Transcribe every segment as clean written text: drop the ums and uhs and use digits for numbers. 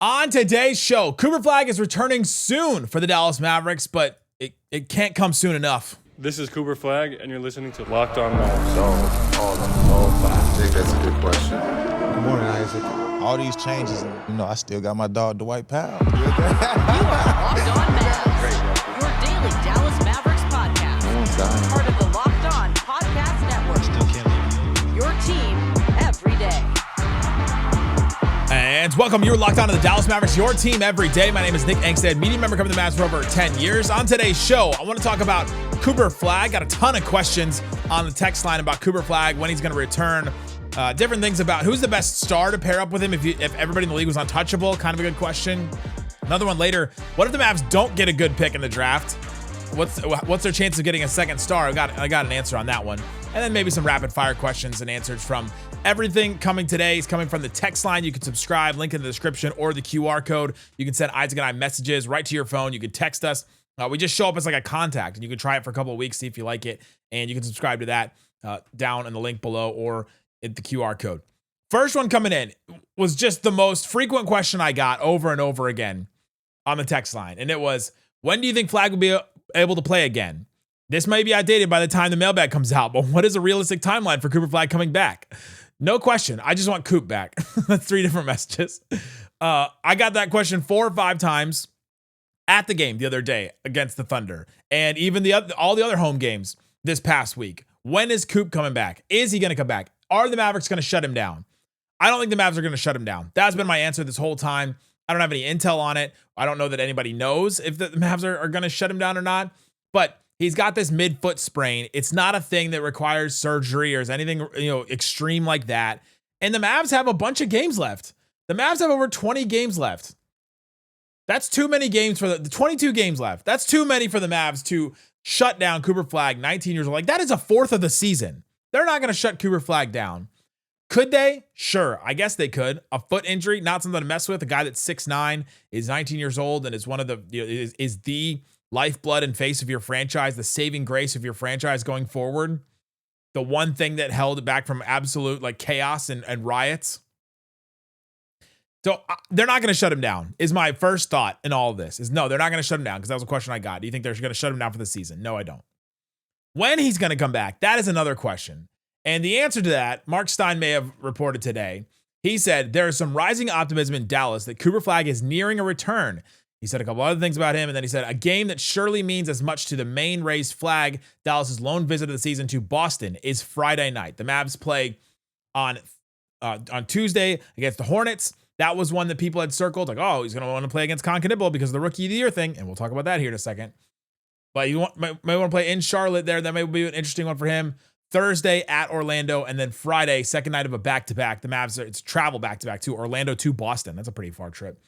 On today's show, Cooper Flagg is returning soon for the Dallas Mavericks, but it can't come soon enough. This is Cooper Flagg, and you're listening to Locked On Mavericks. I think that's a good question. Good morning, Isaac. All these changes, I still got my dog, Dwight Powell. You are Locked On Mavs, your daily Dallas Mavericks podcast. Part of the Locked On Podcast Network. Still can't leave. Your team every day. And welcome, you're locked on to the Dallas Mavericks, your team every day. My name is Nick Angstadt, media member covering the Mavs for over 10 years. On today's show, I want to talk about Cooper Flagg. Got a ton of questions on the text line about Cooper Flagg, when he's going to return. Different things about who's the best star to pair up with him if everybody in the league was untouchable. Kind of a good question. Another one later. What if the Mavs don't get a good pick in the draft? What's their chance of getting a second star? I got an answer on that one. And then maybe some rapid fire questions and answers from everything coming today is coming from the text line. You can subscribe, link in the description, or the QR code. You can send Isaac and I messages right to your phone. You can text us. We just show up as like a contact, and you can try it for a couple of weeks, see if you like it. And you can subscribe to that down in the link below or at the QR code. First one coming in was just the most frequent question I got over and over again on the text line. And it was, when do you think Flagg will be able to play again? This may be outdated by the time the mailbag comes out, but what is a realistic timeline for Cooper Flagg coming back? No question. I just want Coop back. That's 3 different messages. I got that question 4 or 5 times at the game the other day against the Thunder, and even all the other home games this past week. When is Coop coming back? Is he going to come back? Are the Mavericks going to shut him down? I don't think the Mavs are going to shut him down. That's been my answer this whole time. I don't have any intel on it. I don't know that anybody knows if the Mavs are going to shut him down or not, but he's got this mid-foot sprain. It's not a thing that requires surgery or is anything, extreme like that. And the Mavs have a bunch of games left. The Mavs have over 20 games left. That's too many games for the 22 games left. That's too many for the Mavs to shut down Cooper Flagg, 19 years old. Like, that is a fourth of the season. They're not going to shut Cooper Flagg down. Could they? Sure. I guess they could. A foot injury, not something to mess with. A guy that's 6'9", is 19 years old, and is one of the, is the lifeblood and face of your franchise, the saving grace of your franchise going forward. The one thing that held it back from absolute chaos and riots. So they're not going to shut him down, is my first thought in all of this. Is no, they're not going to shut him down, because that was a question I got. Do you think they're going to shut him down for the season? No, I don't. When he's going to come back, that is another question. And the answer to that, Mark Stein may have reported today. He said there is some rising optimism in Dallas that Cooper Flagg is nearing a return. He said a couple other things about him, and then he said a game that surely means as much to the main race Flagg, Dallas's lone visit of the season to Boston, is Friday night. The Mavs play on Tuesday against the Hornets. That was one that people had circled, like, oh, he's going to want to play against Knibble because of the Rookie of the Year thing, and we'll talk about that here in a second. But you might want to play in Charlotte there. That may be an interesting one for him. Thursday at Orlando, and then Friday, second night of a back-to-back. The Mavs, it's travel back-to-back to Orlando to Boston. That's a pretty far trip.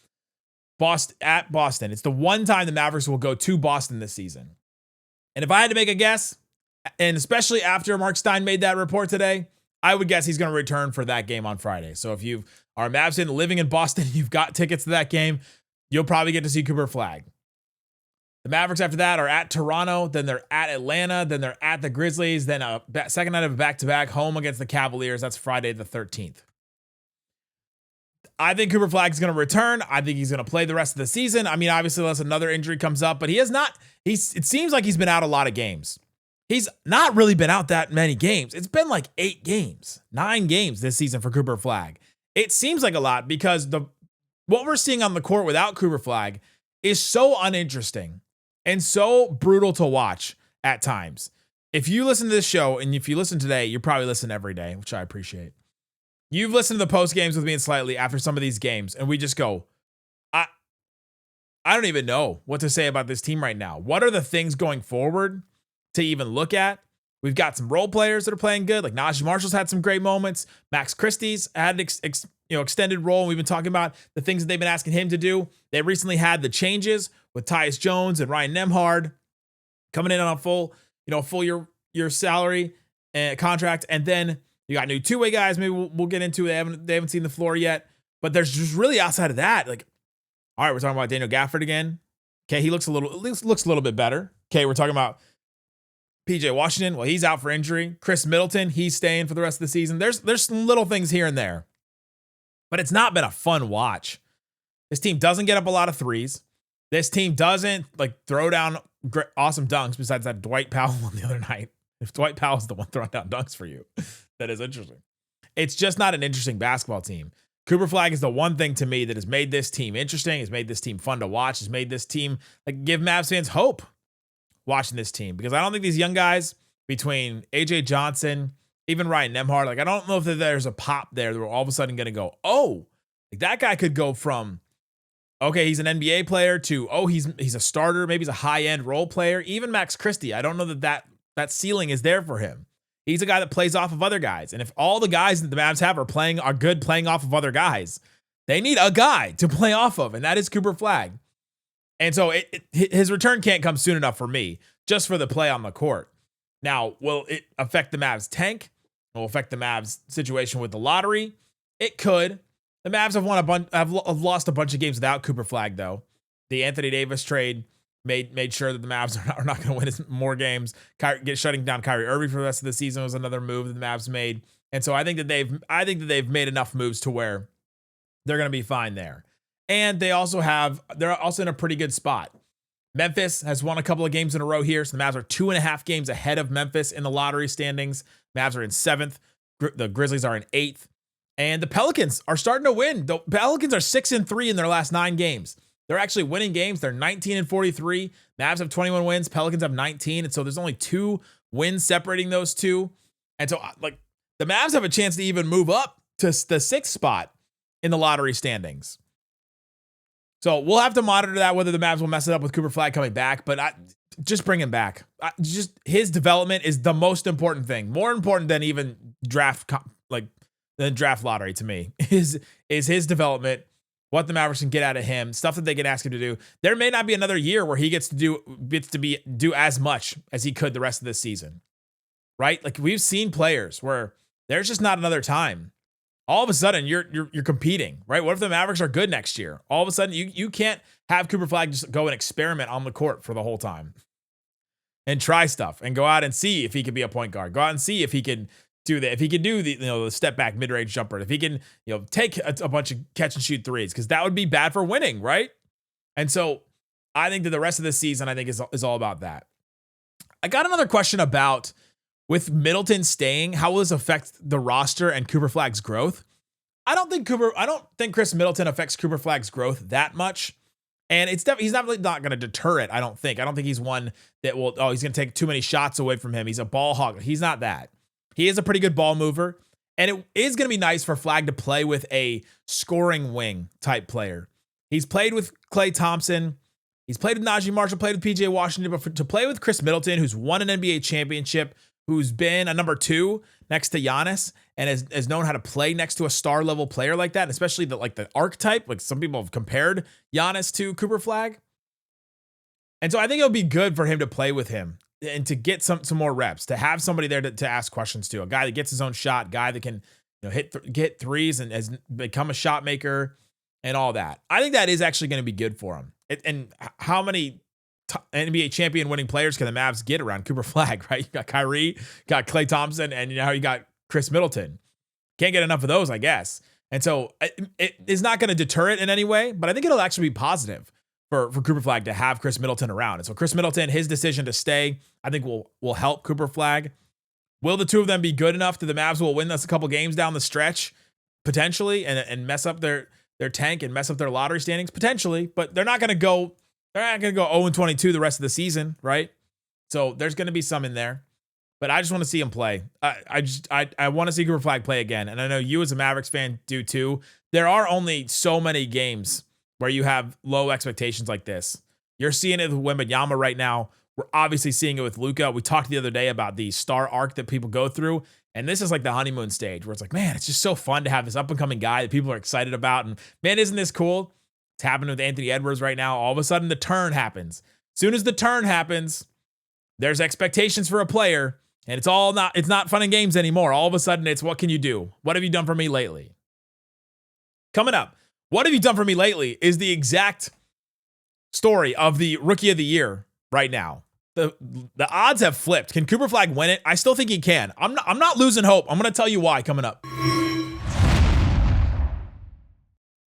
At Boston. It's the one time the Mavericks will go to Boston this season. And if I had to make a guess, and especially after Mark Stein made that report today, I would guess he's going to return for that game on Friday. So if you are a Mavs fan living in Boston, you've got tickets to that game, you'll probably get to see Cooper Flagg. The Mavericks after that are at Toronto, then they're at Atlanta, then they're at the Grizzlies, then a second night of a back-to-back home against the Cavaliers. That's Friday the 13th. I think Cooper Flagg is going to return. I think he's going to play the rest of the season. I mean, obviously, unless another injury comes up, but he has not. It seems like he's been out a lot of games. He's not really been out that many games. It's been like 8 games, 9 games this season for Cooper Flagg. It seems like a lot because what we're seeing on the court without Cooper Flagg is so uninteresting and so brutal to watch at times. If you listen to this show, and if you listen today, you're probably listening every day, which I appreciate. You've listened to the post games with me and Slightly after some of these games, and we just go, I don't even know what to say about this team right now. What are the things going forward to even look at? We've got some role players that are playing good, like Naji Marshall's had some great moments. Max Christie's had an extended role, and we've been talking about the things that they've been asking him to do. They recently had the changes with Tyus Jones and Ryan Nembhard coming in on a full year salary and contract, and then you got new two-way guys. Maybe we'll get into it. They haven't seen the floor yet, but there's just really outside of that. Like, all right, we're talking about Daniel Gafford again. Okay, he looks a little bit better. Okay, we're talking about PJ Washington. Well, he's out for injury. Khris Middleton, he's staying for the rest of the season. There's some little things here and there, but it's not been a fun watch. This team doesn't get up a lot of threes. This team doesn't like throw down awesome dunks besides that Dwight Powell one the other night. If Dwight Powell's the one throwing down dunks for you, that is interesting. It's just not an interesting basketball team. Cooper Flagg is the one thing to me that has made this team interesting, has made this team fun to watch, has made this team like give Mavs fans hope watching this team. Because I don't think these young guys between AJ Johnson, even Ryan Nembhard, like I don't know if there's a pop there that we're all of a sudden going to go, oh, like that guy could go from, okay, he's an NBA player to, oh, he's a starter, maybe he's a high-end role player. Even Max Christie, I don't know that ceiling is there for him. He's a guy that plays off of other guys. And if all the guys that the Mavs have are good playing off of other guys, they need a guy to play off of, and that is Cooper Flagg. And so his return can't come soon enough for me, just for the play on the court. Now, will it affect the Mavs tank? Will it affect the Mavs situation with the lottery? It could. The Mavs have lost a bunch of games without Cooper Flagg, though. The Anthony Davis trade made sure that the Mavs are not going to win more games. Shutting down Kyrie Irving for the rest of the season was another move that the Mavs made. And so I think that they've made enough moves to where they're going to be fine there. And they're also in a pretty good spot. Memphis has won a couple of games in a row here. So the Mavs are 2.5 games ahead of Memphis in the lottery standings. Mavs are in 7th. The Grizzlies are in 8th. And the Pelicans are starting to win. The Pelicans are 6-3 in their last 9 games. They're actually winning games. They're 19-43. Mavs have 21 wins. Pelicans have 19. And so there's only 2 wins separating those two. And so like the Mavs have a chance to even move up to the 6th spot in the lottery standings. So we'll have to monitor that, whether the Mavs will mess it up with Cooper Flagg coming back, but just bring him back. Just his development is the most important thing. More important than even draft lottery to me is his development, what the Mavericks can get out of him, stuff that they can ask him to do. There may not be another year where he gets to do as much as he could the rest of this season, right? Like we've seen players where there's just not another time. All of a sudden you're competing, right? What if the Mavericks are good next year? All of a sudden you can't have Cooper Flagg just go and experiment on the court for the whole time and try stuff and go out and see if he can be a point guard. Go out and see if he can do that. If he can do the step back mid-range jumper, if he can, take a bunch of catch and shoot threes, because that would be bad for winning, right? And so I think that the rest of the season, I think is all about that. I got another question about, with Middleton staying, how will this affect the roster and Cooper Flagg's growth? I don't think Khris Middleton affects Cooper Flagg's growth that much. And he's not going to deter it. I don't think he's one that he's going to take too many shots away from him. He's a ball hog. He's not that. He is a pretty good ball mover. And it is going to be nice for Flagg to play with a scoring wing type player. He's played with Klay Thompson. He's played with Naji Marshall, played with PJ Washington, but to play with Khris Middleton, who's won an NBA championship, who's been a number 2 next to Giannis and has known how to play next to a star level player like that, and especially the archetype, like some people have compared Giannis to Cooper Flagg. And so I think it'll be good for him to play with him and to get some more reps, to have somebody there to ask questions to, a guy that gets his own shot, guy that can get threes and has become a shot maker and all that. I think that is actually going to be good for him. And how many NBA champion winning players can the Mavs get around Cooper Flagg, right? You got Kyrie, got Klay Thompson, and now you got Khris Middleton. Can't get enough of those, I guess. And so it is not going to deter it in any way, but I think it'll actually be positive for Cooper Flagg to have Khris Middleton around. And so Khris Middleton, his decision to stay, I think will help Cooper Flagg. Will the two of them be good enough that the Mavs will win us a couple games down the stretch, potentially, and mess up their tank and mess up their lottery standings? Potentially, but they're not going to go 0-22 the rest of the season, right? So there's going to be some in there, but I just want to see him play. I want to see Cooper Flagg play again. And I know you as a Mavericks fan do too. There are only so many games where you have low expectations like this. You're seeing it with Wembanyama right now. We're obviously seeing it with Luka. We talked the other day about the star arc that people go through. And this is like the honeymoon stage where it's like, man, it's just so fun to have this up and coming guy that people are excited about. And man, isn't this cool? It's happening with Anthony Edwards right now. All of a sudden the turn happens. As soon as the turn happens, there's expectations for a player, and it's not fun and games anymore. All of a sudden it's, what can you do? What have you done for me lately? Coming up, what have you done for me lately is the exact story of the Rookie of the Year right now. The odds have flipped. Can Cooper Flagg win it? I still think he can. I'm not losing hope. I'm going to tell you why coming up.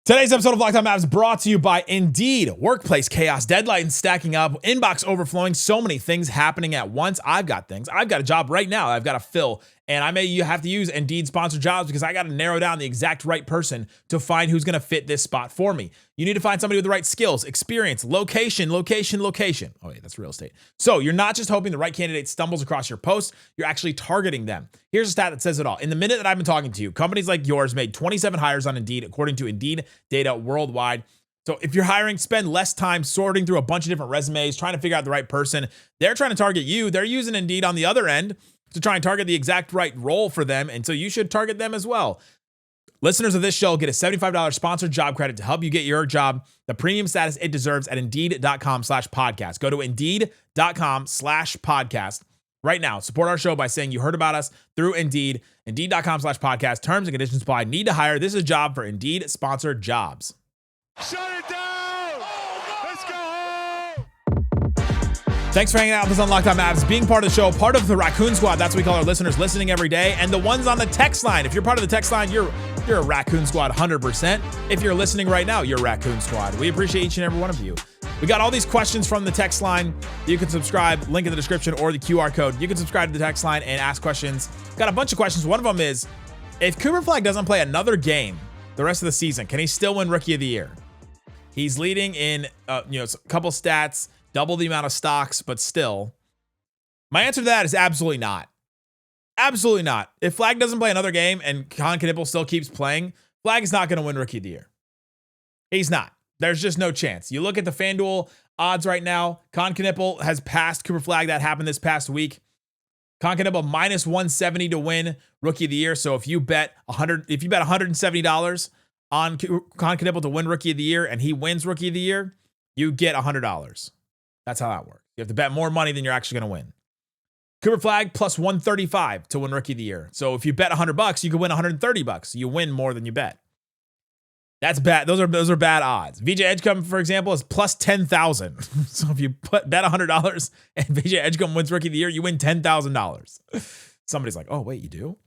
Today's episode of Locked On Mavs brought to you by Indeed. Workplace chaos, deadlines stacking up, inbox overflowing, so many things happening at once. I've got things. I've got a job right now I've got to fill, and I may have to use Indeed sponsored jobs because I got to narrow down the exact right person to find who's going to fit this spot for me. You need to find somebody with the right skills, experience, location. Oh, yeah, that's real estate. So you're not just hoping the right candidate stumbles across your post, you're actually targeting them. Here's a stat that says it all. In the minute that I've been talking to you, companies like yours made 27 hires on Indeed, according to Indeed data worldwide. So if you're hiring, spend less time sorting through a bunch of different resumes, trying to figure out the right person. They're trying to target you. They're using Indeed on the other end to try and target the exact right role for them. And so you should target them as well. Listeners of this show get a $75 sponsored job credit to help you get your job the premium status it deserves at Indeed.com/podcast. Go to Indeed.com/podcast right now. Support our show by saying you heard about us through Indeed. Indeed.com/podcast. Terms and conditions apply. Need to hire. This is a job for Indeed sponsored jobs. Shut it down! Let's go home! Thanks for hanging out with us on Locked On Mavs, being part of the show, part of the Raccoon Squad. That's what we call our listeners listening every day. And the ones on the text line. If you're part of the text line, you're a Raccoon Squad 100%. If you're listening right now, you're Raccoon Squad. We appreciate each and every one of you. We got all these questions from the text line. You can subscribe, link in the description or the QR code. You can subscribe to the text line and ask questions. Got a bunch of questions. One of them is, if Cooper Flagg doesn't play another game the rest of the season, can he still win Rookie of the Year? He's leading in a couple stats, double the amount of stocks, but still. My answer to that is absolutely not. Absolutely not. If Flagg doesn't play another game and Con Knipple still keeps playing, Flagg is not going to win Rookie of the Year. He's not. There's just no chance. You look at the FanDuel odds right now. Con Knipple has passed Cooper Flagg. That happened this past week. Con Knipple minus 170 to win Rookie of the Year. So if you bet $170 on Con Knipple to win Rookie of the Year and he wins Rookie of the Year, you get $100. That's how that works. You have to bet more money than you're actually going to win. Cooper Flagg plus 135 to win Rookie of the Year. So if you bet $100, you could win $130. You win more than you bet. That's bad. Those are bad odds. VJ Edgecombe, for example, is plus 10,000. So if you bet $100 and VJ Edgecombe wins Rookie of the Year, you win $10,000. Somebody's like, oh wait, you do?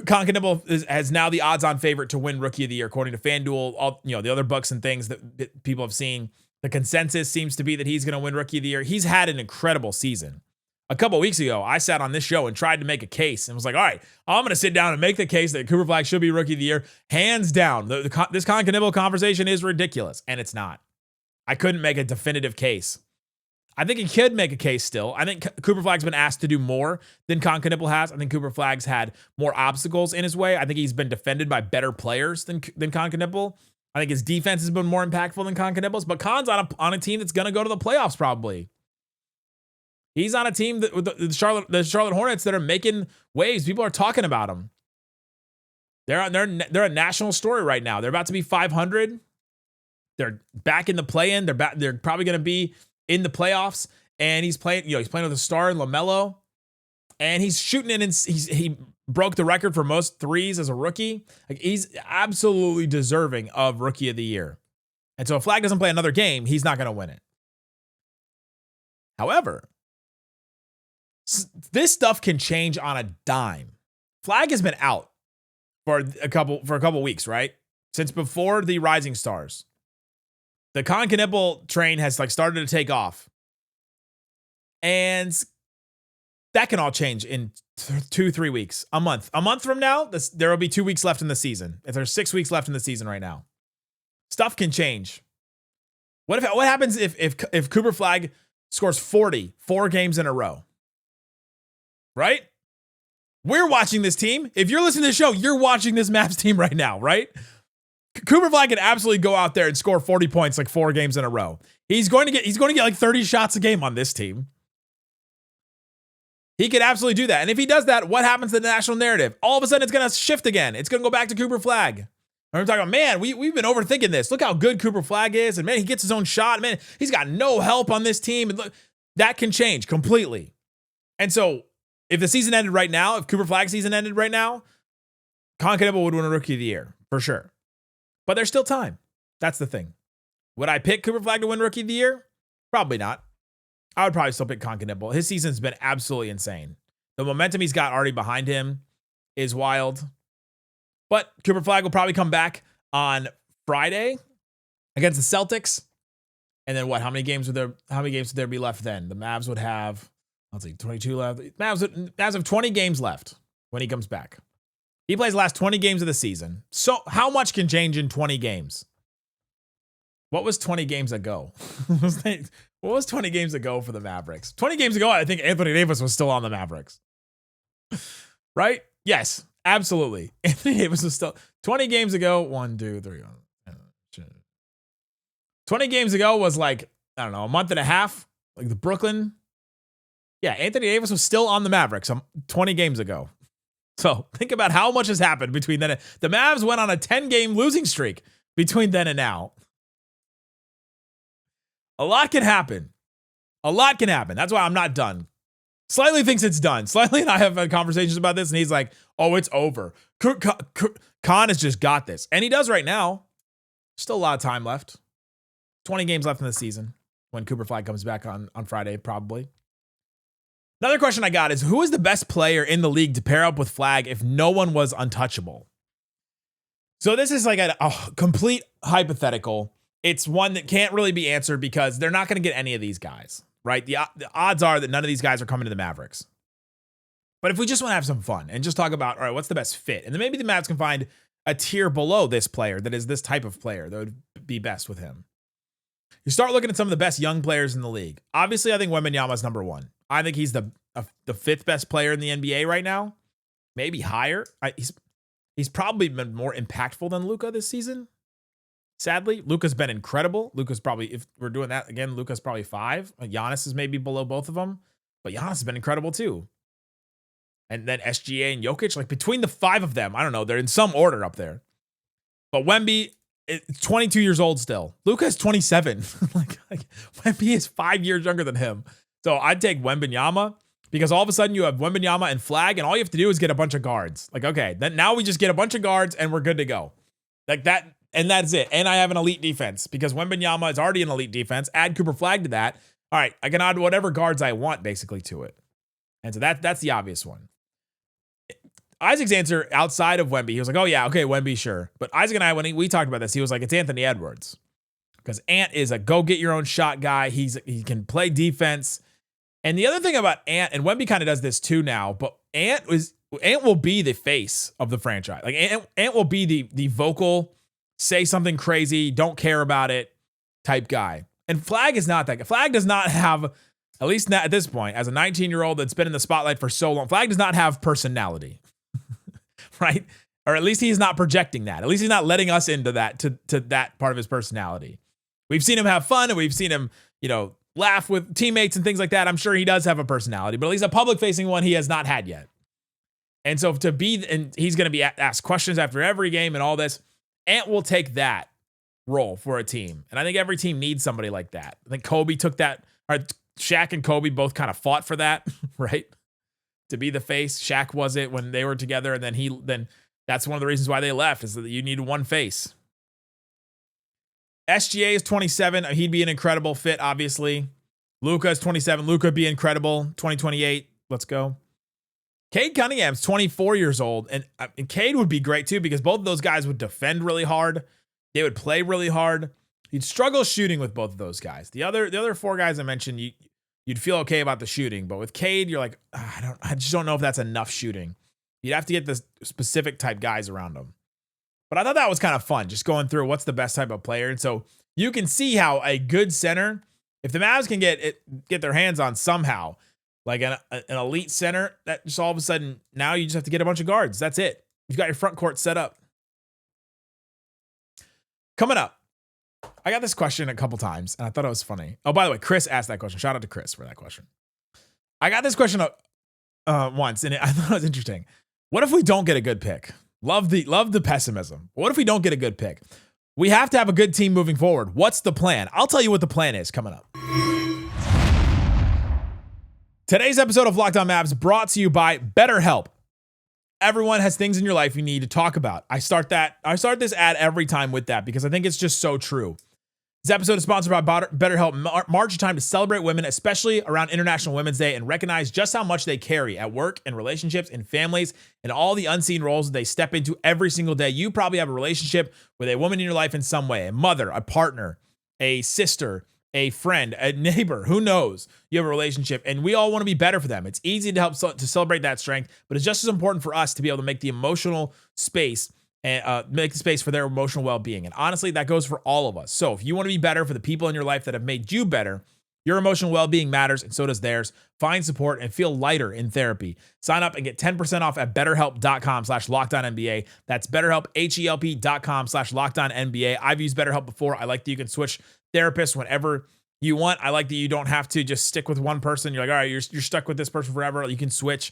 Con Knipple has now the odds-on favorite to win Rookie of the Year, according to FanDuel. All the other books and things that people have seen. The consensus seems to be that he's going to win Rookie of the Year. He's had an incredible season. A couple weeks ago, I sat on this show and tried to make a case and was like, all right, I'm going to sit down and make the case that Cooper Flagg should be Rookie of the Year. Hands down. This Con Knipple conversation is ridiculous, and it's not. I couldn't make a definitive case. I think he could make a case still. I think Cooper Flagg's been asked to do more than Con Knipple has. I think Cooper Flagg's had more obstacles in his way. I think he's been defended by better players than Con Knipple. I think his defense has been more impactful than Con Knipple's, but Con's on a team that's going to go to the playoffs probably. He's on a team that with the Charlotte Hornets that are making waves. People are talking about them. They're a national story right now. They're about to be 500. They're back in the play-in. They're probably going to be in the playoffs. And he's playing. He's playing with a star in LaMelo, and he's shooting it. He broke the record for most threes as a rookie. Like, he's absolutely deserving of Rookie of the Year. And so if Flagg doesn't play another game, he's not going to win it. However, this stuff can change on a dime. Flagg has been out for a couple weeks, right? Since before the Rising Stars. The Con Knipple train has started to take off. And that can all change in 2-3 weeks, a month. A month from now, there will be 2 weeks left in the season. If there's 6 weeks left in the season right now, stuff can change. What happens if Cooper Flagg scores 40 4 games in a row? Right? We're watching this team. If you're listening to the show, you're watching this Mavs team right now, right? Cooper Flagg can absolutely go out there and score 40 points 4 games in a row. He's going to get 30 shots a game on this team. He could absolutely do that. And if he does that, what happens to the national narrative? All of a sudden, it's going to shift again. It's going to go back to Cooper Flagg. And we're talking about, man, we've been overthinking this. Look how good Cooper Flagg is. And man, he gets his own shot. Man, he's got no help on this team. And look, that can change completely. And so if the season ended right now, if Cooper Flagg's season ended right now, Con Knipple would win a Rookie of the Year for sure. But there's still time. That's the thing. Would I pick Cooper Flagg to win Rookie of the Year? Probably not. I would probably still pick Con Knipple. His season's been absolutely insane. The momentum he's got already behind him is wild. But Cooper Flagg will probably come back on Friday against the Celtics. And then what? How many games would there be left then? The Mavs would have, let's see, 22 left. Mavs have 20 games left when he comes back. He plays the last 20 games of the season. So how much can change in 20 games? What was 20 games ago? What was 20 games ago for the Mavericks? 20 games ago, I think Anthony Davis was still on the Mavericks. Right? Yes, absolutely. Anthony Davis was still 20 games ago. 1, 2, 3. 20 games ago was like, I don't know, a month and a half. Like the Brooklyn. Yeah, Anthony Davis was still on the Mavericks 20 games ago. So think about how much has happened between then and the Mavs went on a 10-game losing streak between then and now. A lot can happen. A lot can happen. That's why I'm not done. Slightly thinks it's done. Slightly and I have had conversations about this, and he's like, oh, it's over. Khan has just got this. And he does right now. Still a lot of time left. 20 games left in the season when Cooper Flagg comes back on Friday, probably. Another question I got is, who is the best player in the league to pair up with Flagg if no one was untouchable? So this is like a complete hypothetical. It's one that can't really be answered because they're not going to get any of these guys, right? The odds are that none of these guys are coming to the Mavericks. But if we just want to have some fun and just talk about, all right, what's the best fit? And then maybe the Mavs can find a tier below this player that is this type of player that would be best with him. You start looking at some of the best young players in the league. Obviously, I think Wembanyama is number one. I think he's the fifth best player in the NBA right now. Maybe higher. He's probably been more impactful than Luka this season. Sadly, Luka's been incredible. Luka's probably, if we're doing that again, Luka's probably 5. Giannis is maybe below both of them, but Giannis has been incredible too. And then SGA and Jokic, like between the 5 of them, I don't know, they're in some order up there. But Wemby, 22 years old still. Luka is 27. like Wemby is 5 years younger than him. So I'd take Wembanyama because all of a sudden you have Wembanyama and Flagg, and all you have to do is get a bunch of guards. Like, okay, then now we just get a bunch of guards and we're good to go. Like that, and that's it. And I have an elite defense because Wembanyama is already an elite defense. Add Cooper Flagg to that. All right, I can add whatever guards I want basically to it. And so that's the obvious one. Isaac's answer outside of Wemby, he was like, oh yeah, okay, Wemby, sure. But Isaac and I, when we talked about this, he was like, it's Anthony Edwards. Because Ant is a go-get-your-own-shot guy. He can play defense. And the other thing about Ant, and Wemby kind of does this too now, but Ant will be the face of the franchise. Like Ant will be the vocal, say something crazy, don't care about it type guy. And Flagg is not that guy. Flagg does not have, at least not at this point, as a 19-year-old that's been in the spotlight for so long, Flagg does not have personality. Right? Or at least he's not projecting that. At least he's not letting us into that, to that part of his personality. We've seen him have fun and we've seen him, laugh with teammates and things like that. I'm sure he does have a personality, but at least a public-facing one he has not had yet. And so and he's going to be asked questions after every game and all this. Ant will take that role for a team. And I think every team needs somebody like that. I think Kobe took that, or Shaq and Kobe both kind of fought for that, right? To be the face. Shaq was it when they were together, and then that's one of the reasons why they left, is that you needed one face. SGA is 27. He'd be an incredible fit, obviously. Luka is 27. Luka would be incredible. 2028. Let's go. Cade Cunningham's 24 years old, and Cade would be great too because both of those guys would defend really hard. They would play really hard. You'd struggle shooting with both of those guys. The other 4 guys I mentioned, you'd feel okay about the shooting, but with Cade, you're like, I just don't know if that's enough shooting. You'd have to get the specific type guys around him. But I thought that was kind of fun, just going through what's the best type of player. And so you can see how a good center, if the Mavs can get their hands on somehow, like an elite center, that just all of a sudden, now you just have to get a bunch of guards. That's it. You've got your front court set up. Coming up, I got this question a couple times, and I thought it was funny. Oh, by the way, Chris asked that question. Shout out to Chris for that question. I got this question once, and I thought it was interesting. What if we don't get a good pick? Love the pessimism. What if we don't get a good pick? We have to have a good team moving forward. What's the plan? I'll tell you what the plan is coming up. Today's episode of Locked On Mavs brought to you by BetterHelp. Everyone has things in your life you need to talk about. I start this ad every time with that because I think it's just so true. This episode is sponsored by BetterHelp. March time to celebrate women, especially around International Women's Day, and recognize just how much they carry at work, in relationships, in families, and all the unseen roles that they step into every single day. You probably have a relationship with a woman in your life in some way, a mother, a partner, a sister, a friend, a neighbor, who knows? You have a relationship, and we all want to be better for them. It's easy to help to celebrate that strength, but it's just as important for us to be able to make the emotional space and make the space for their emotional well-being. And honestly, that goes for all of us. So if you want to be better for the people in your life that have made you better, your emotional well-being matters, and so does theirs. Find support and feel lighter in therapy. Sign up and get 10% off at betterhelp.com/LockedOnNBA. That's betterhelp, HELP.com/LockedOnNBA. I've used BetterHelp before. I like that you can switch therapists whenever you want. I like that you don't have to just stick with one person. You're like, all right, you're stuck with this person forever. You can switch.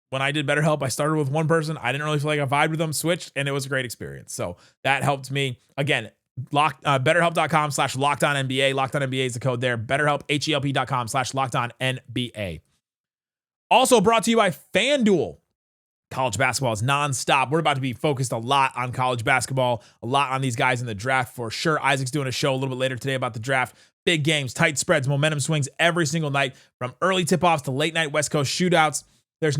When I did BetterHelp, I started with one person. I didn't really feel like I vibed with them, switched, and it was a great experience. So that helped me. Again, betterhelp.com/LockedOnNBA. LockedOnNBA is the code there. BetterHelp, HELP.com/LockedOnNBA. Also brought to you by FanDuel. College basketball is nonstop. We're about to be focused a lot on college basketball, a lot on these guys in the draft for sure. Isaac's doing a show a little bit later today about the draft. Big games, tight spreads, momentum swings every single night, from early tip-offs to late night West Coast shootouts. There's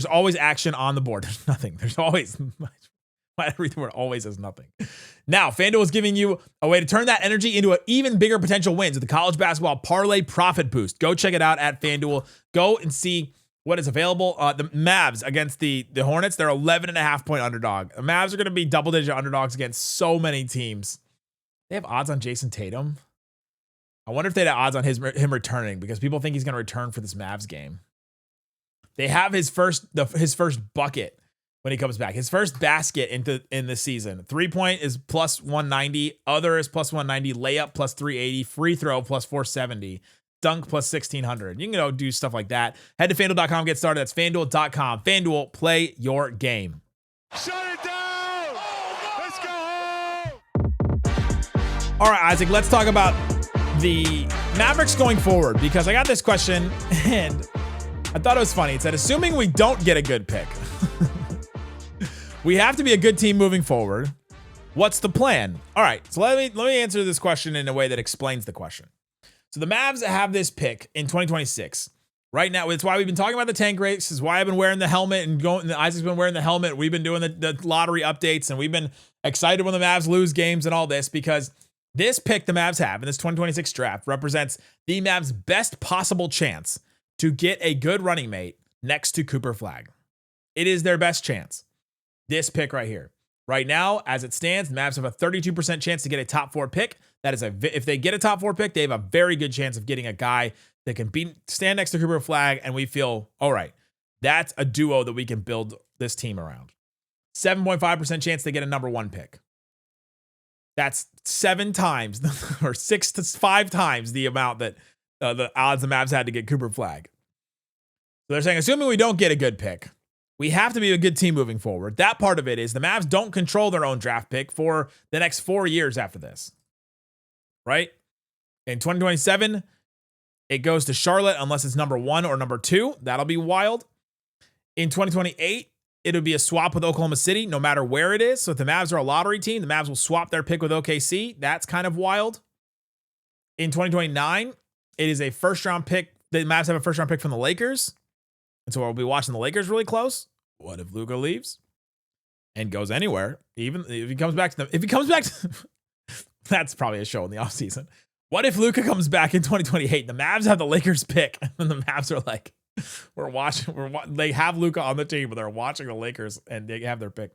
always action on the board. There's nothing. There's always everything where always is nothing. Now, FanDuel is giving you a way to turn that energy into an even bigger potential wins with the college basketball parlay profit boost. Go check it out at FanDuel. Go and see what is available. The Mavs against the Hornets, they're 11.5-point underdog. The Mavs are going to be double-digit underdogs against so many teams. They have odds on Jason Tatum. I wonder if they have odds on him returning, because people think he's going to return for this Mavs game. They have his first bucket when he comes back. His first basket in the season. 3-point is plus 190. Other is plus 190. Layup plus 380. Free throw plus 470. Dunk plus 1600. You can go do stuff like that. Head to FanDuel.com, get started. That's FanDuel.com. FanDuel, play your game. Shut it down! Let's go home! All right, Isaac, let's talk about the Mavericks going forward, because I got this question and I thought it was funny. It said, assuming we don't get a good pick, we have to be a good team moving forward. What's the plan? All right, so let me answer this question in a way that explains the question. So the Mavs have this pick in 2026. Right now, it's why we've been talking about the tank race. It's why I've been wearing the helmet and Isaac's been wearing the helmet. We've been doing the lottery updates, and we've been excited when the Mavs lose games and all this, because this pick the Mavs have in this 2026 draft represents the Mavs' best possible chance to get a good running mate next to Cooper Flagg. It is their best chance. This pick right here. Right now, as it stands, the Mavs have a 32% chance to get a top 4 pick. That is if they get a top 4 pick, they have a very good chance of getting a guy that can stand next to Cooper Flagg, and we feel, all right, that's a duo that we can build this team around. 7.5% chance to get a number 1 pick. That's 7 times or 6 to 5 times the amount that the odds the Mavs had to get Cooper Flagg. So they're saying, assuming we don't get a good pick, we have to be a good team moving forward. That part of it is the Mavs don't control their own draft pick for the next 4 years after this, right? In 2027, it goes to Charlotte unless it's number 1 or number 2. That'll be wild. In 2028, it'll be a swap with Oklahoma City, no matter where it is. So if the Mavs are a lottery team, the Mavs will swap their pick with OKC. That's kind of wild. In 2029, it is a first-round pick. The Mavs have a first-round pick from the Lakers. And so we'll be watching the Lakers really close. What if Luka leaves and goes anywhere? Even if he comes back to them, that's probably a show in the offseason. What if Luka comes back in 2028? The Mavs have the Lakers pick, and the Mavs are like, they have Luka on the team, but they're watching the Lakers, and they have their pick.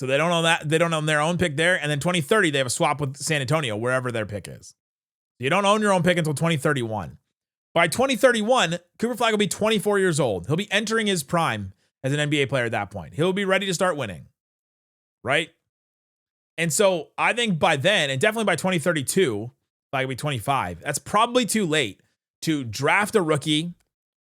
So they don't own that. They don't own their own pick there. And then 2030, they have a swap with San Antonio, wherever their pick is. You don't own your own pick until 2031. By 2031, Cooper Flagg will be 24 years old. He'll be entering his prime as an NBA player at that point. He'll be ready to start winning, right? And so I think by then, and definitely by 2032, Flagg will be 25. That's probably too late to draft a rookie,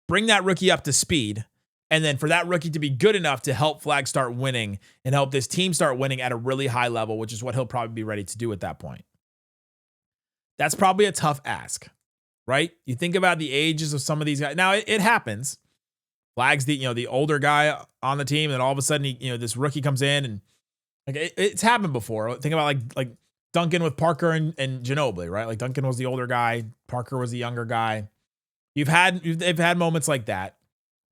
bring that rookie up to speed, and then for that rookie to be good enough to help Flagg start winning and help this team start winning at a really high level, which is what he'll probably be ready to do at that point. That's probably a tough ask, right? You think about the ages of some of these guys. Now it happens. Flagg's the older guy on the team, and then all of a sudden this rookie comes in, and like it's happened before. Think about like Duncan with Parker and Ginobili, right? Like Duncan was the older guy, Parker was the younger guy. They've had moments like that,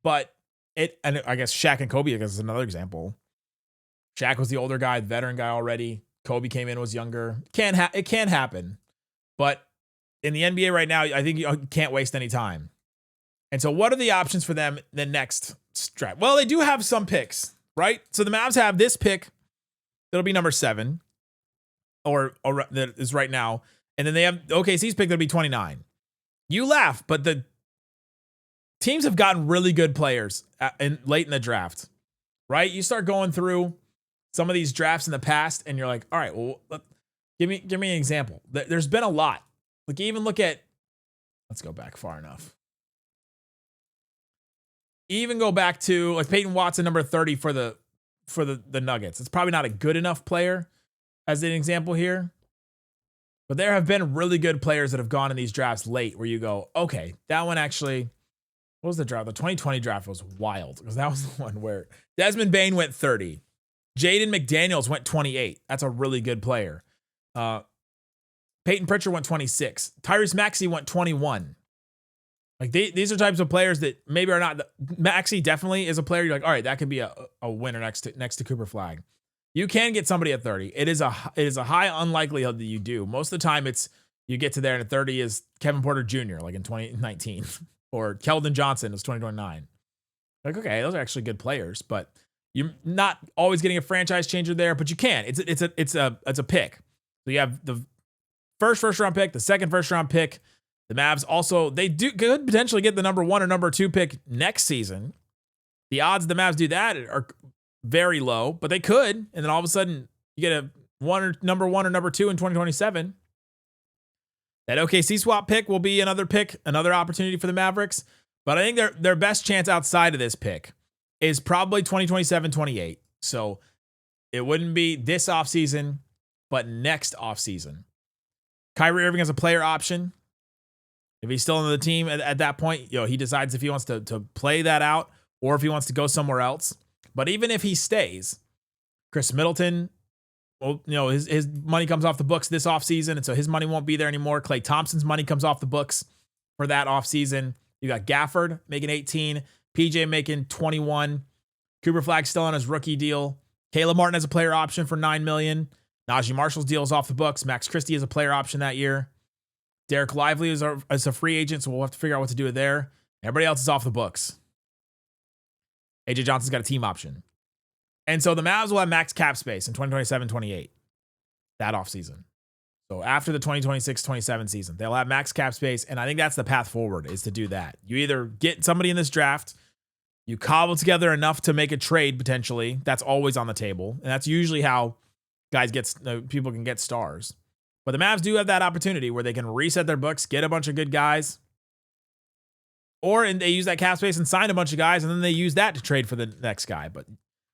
but and I guess Shaq and Kobe, I guess, is another example. Shaq was the older guy, the veteran guy already. Kobe came in, was younger. It can happen, but in the NBA right now, I think you can't waste any time. And so what are the options for them the next draft? Well, they do have some picks, right? So the Mavs have this pick. It'll be number 7 or that is right now. And then they have OKC's pick that'll be 29. You laugh, but the teams have gotten really good players late in the draft, right? You start going through some of these drafts in the past and you're like, all right, well, give me an example. There's been a lot. Like even look at, let's go back far enough. Even go back to like Peyton Watson, number 30 for the Nuggets. It's probably not a good enough player as an example here, but there have been really good players that have gone in these drafts late where you go, okay, that one actually, what was the draft? The 2020 draft was wild because that was the one where Desmond Bane went 30. Jaden McDaniels went 28. That's a really good player. Peyton Pritchard went 26. Tyrese Maxey went 21. Like these are types of players that maybe are not. Maxey definitely is a player. You're like, all right, that could be a winner next to Cooper Flagg. You can get somebody at 30. It is a high unlikelihood that you do. Most of the time, it's you get to there and at 30 is Kevin Porter Jr. like in 2019 or Keldon Johnson is 2029. Like, okay, those are actually good players, but you're not always getting a franchise changer there. But you can. It's a pick. So you have the first round pick, the second first round pick. The Mavs also, they could potentially get the number 1 or number 2 pick next season. The odds the Mavs do that are very low, but they could. And then all of a sudden you get a number 1 or number 2 in 2027. That OKC swap pick will be another opportunity for the Mavericks. But I think their best chance outside of this pick is probably 2027-28. So it wouldn't be this offseason, but next offseason. Kyrie Irving has a player option. If he's still on the team at that point, he decides if he wants to play that out or if he wants to go somewhere else. But even if he stays, Khris Middleton, well, his money comes off the books this offseason, and so his money won't be there anymore. Klay Thompson's money comes off the books for that offseason. You got Gafford making 18, PJ making 21, Cooper Flagg still on his rookie deal. Caleb Martin has a player option for $9 million. Naji Marshall's deal is off the books. Max Christie has a player option that year. Derek Lively is a free agent, so we'll have to figure out what to do with there. Everybody else is off the books. AJ Johnson's got a team option. And so the Mavs will have max cap space in 2027-28, that offseason. So after the 2026-27 season, they'll have max cap space, and I think that's the path forward, is to do that. You either get somebody in this draft, you cobble together enough to make a trade potentially. That's always on the table, and that's usually how people can get stars. But the Mavs do have that opportunity where they can reset their books, get a bunch of good guys, or they use that cap space and sign a bunch of guys, and then they use that to trade for the next guy. But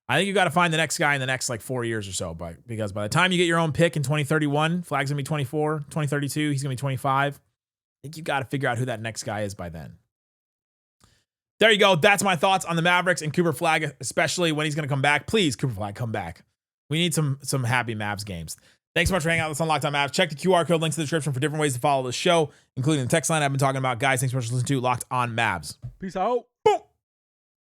I think you got to find the next guy in the next 4 years or so. Because by the time you get your own pick in 2031, Flagg's going to be 24, 2032, he's going to be 25. I think you got to figure out who that next guy is by then. There you go. That's my thoughts on the Mavericks and Cooper Flagg, especially when he's going to come back. Please, Cooper Flagg, come back. We need some happy Mavs games. Thanks so much for hanging out with us on Locked On Mavs. Check the QR code links in the description for different ways to follow the show, including the text line I've been talking about. Guys, thanks so much for listening to Locked On Mavs. Peace out.